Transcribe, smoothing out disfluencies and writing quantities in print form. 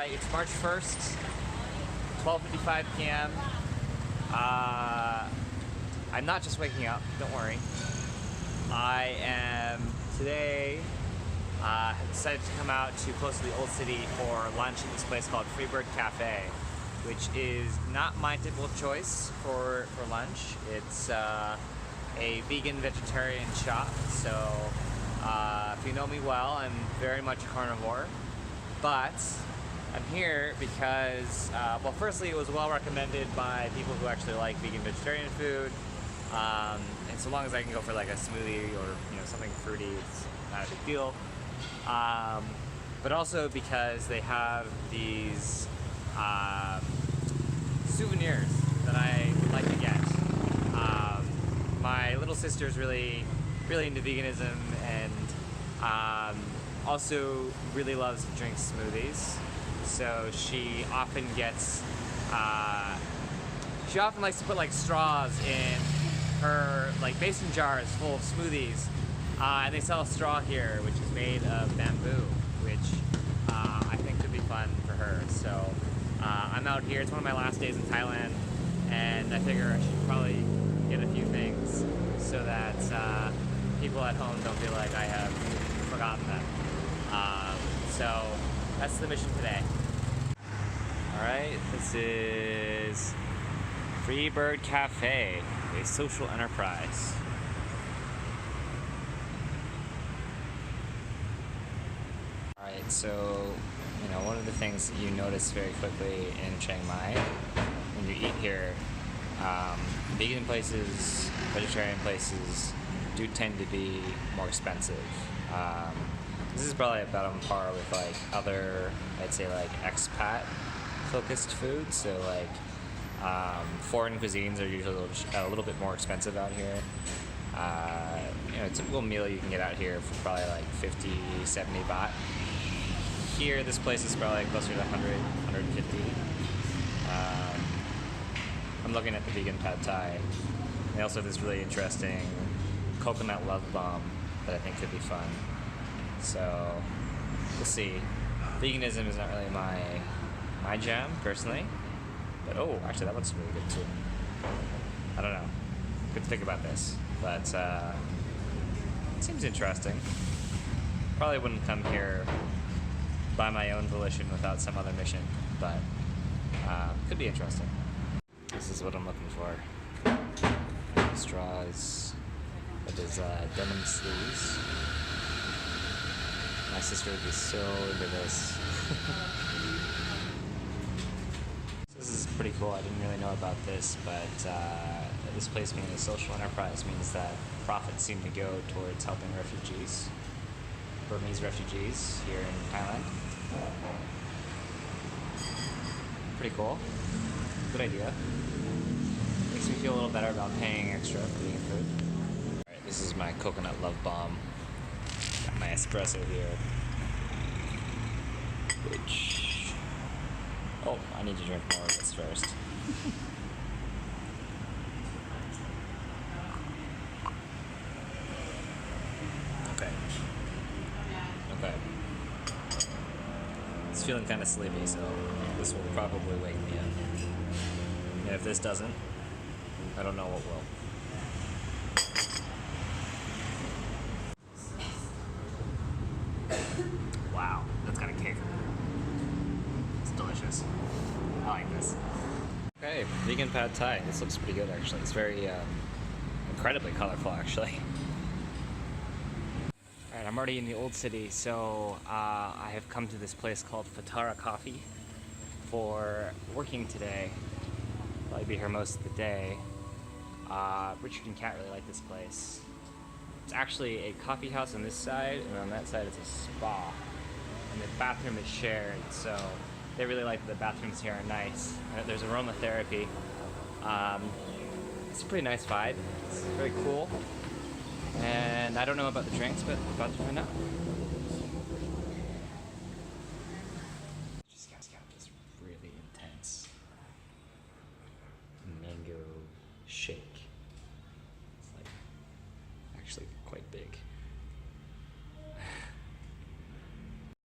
Alright, it's March 1st, 12:55 p.m. I'm not just waking up, don't worry. I am today decided to come out to close to the Old City for lunch at this place called Freebird Cafe, which is not my typical choice for lunch. It's a vegan vegetarian shop, so if you know me well, I'm very much a carnivore. But I'm here because, well, firstly, it was well recommended by people who actually like vegan vegetarian food, and so long as I can go for like a smoothie or something fruity, it's not a big deal. But also because they have these souvenirs that I like to get. My little sister's really into veganism and also really loves to drink smoothies. So she often gets, she often likes to put like straws in her like mason jars full of smoothies. And they sell a straw here, which is made of bamboo, which I think could be fun for her. So I'm out here, it's one of my last days in Thailand, and I figure I should probably get a few things so that people at home don't feel like I have forgotten them. So that's the mission today. Alright, this is Freebird Cafe, a social enterprise. Alright, so one of the things that you notice very quickly in Chiang Mai when you eat here, vegan places, vegetarian places do tend to be more expensive. This is probably about on par with like other, I'd say like expat focused foods. So like foreign cuisines are usually a little bit more expensive out here. A typical meal you can get out here for probably like 50, 70 baht. Here, this place is probably closer to 100, 150. I'm looking at the vegan pad thai. They also have this really interesting coconut love bomb that I think could be fun. So, we'll see. Veganism is not really my jam, personally. But, oh, actually that looks really good too. I don't know. Good to think about this. But, it seems interesting. Probably wouldn't come here by my own volition without some other mission, but could be interesting. This is what I'm looking for. Straws with his denim sleeves. My sister would be so into this. This is pretty cool. I didn't really know about this, but this place being a social enterprise means that profits seem to go towards helping refugees, Burmese refugees here in Thailand. Pretty cool. Good idea. Makes me feel a little better about paying extra for vegan food. Alright, this is my coconut love bomb. Got my espresso here. Which... oh, I need to drink more of this first. Okay. It's feeling kind of sleepy, so this will probably wake me up. And if this doesn't, I don't know what will. Wow, that's kind of cake. It's delicious. I like this. Okay, vegan pad thai. This looks pretty good, actually. It's very incredibly colorful, actually. Alright, I'm already in the Old City, so I have come to this place called Fahtara Coffee for working today. Probably be here most of the day. Richard and Kat really like this place. It's actually a coffee house on this side, and on that side it's a spa. And the bathroom is shared, so they really like that the bathrooms here are nice. There's aromatherapy. It's a pretty nice vibe. It's very cool. And I don't know about the drinks, but I'm about to find out.